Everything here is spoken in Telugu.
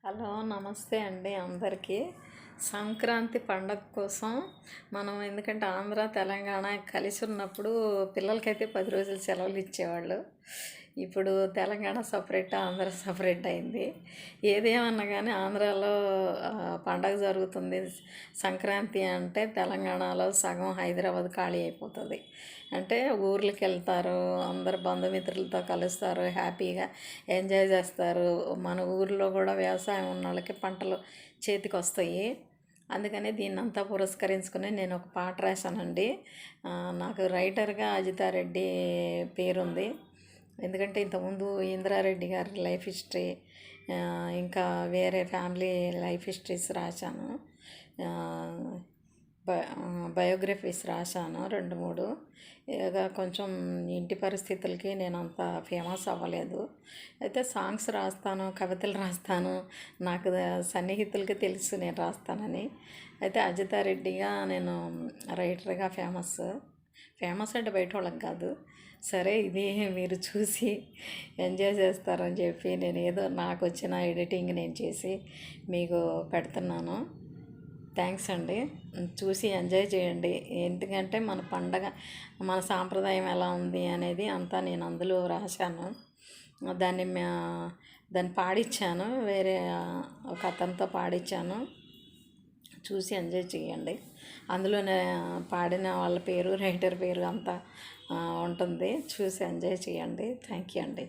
హలో నమస్తే అండి అందరికీ. సంక్రాంతి పండగ కోసం మనం ఎందుకంటే ఆంధ్ర తెలంగాణ కలిసి ఉన్నప్పుడు పిల్లలకైతే 10 రోజులు సెలవులు ఇచ్చేవాళ్ళు. ఇప్పుడు తెలంగాణ సపరేట్, ఆంధ్ర సపరేట్ అయింది. ఏదేమన్నా కానీ ఆంధ్రాలో పండగ జరుగుతుంది సంక్రాంతి అంటే తెలంగాణలో సగం హైదరాబాద్ ఖాళీ అయిపోతుంది. అంటే ఊర్లకి వెళ్తారు, అందరు బంధుమిత్రులతో కలుస్తారు, హ్యాపీగా ఎంజాయ్ చేస్తారు. మన ఊర్లో కూడా వ్యవసాయం ఉన్న వాళ్ళకి పంటలు చేతికి వస్తాయి. అందుకని దీన్నంతా పురస్కరించుకుని నేను ఒక పాట రాశానండి. నాకు రైటర్గా అజితారెడ్డి పేరుంది. ఎందుకంటే ఇంతకుముందు ఇందిరారెడ్డి గారి లైఫ్ హిస్టరీ, ఇంకా వేరే ఫ్యామిలీ లైఫ్ హిస్టరీస్ రాశాను, బయోగ్రఫీస్ రాశాను 2-3. ఇక కొంచెం ఇంటి పరిస్థితులకి నేను అంత ఫేమస్ అవ్వలేదు. అయితే సాంగ్స్ రాస్తాను, కవితలు రాస్తాను. నాకు సన్నిహితులకి తెలుసు నేను రాస్తానని. అయితే అజితారెడ్డిగా నేను రైటర్గా ఫేమస్ అంటే బయట వాళ్ళకి కాదు. సరే, ఇది మీరు చూసి ఎంజాయ్ చేస్తారని చెప్పి నేను ఏదో నాకు వచ్చిన ఎడిటింగ్ నేను చేసి మీకు పెడుతున్నాను. థ్యాంక్స్ అండి. చూసి ఎంజాయ్ చేయండి. ఎందుకంటే మన పండగ, మన సాంప్రదాయం ఎలా ఉంది అనేది అంతా నేను అందులో రాశాను. దాన్ని పాడించాను, వేరే ఒక అతనితో పాడించాను. చూసి ఎంజాయ్ చేయండి. అందులోనే పాడిన వాళ్ళ పేరు, రైటర్ పేరు అంతా ఉంటుంది. చూసి ఎంజాయ్ చేయండి. థ్యాంక్ యూ అండి.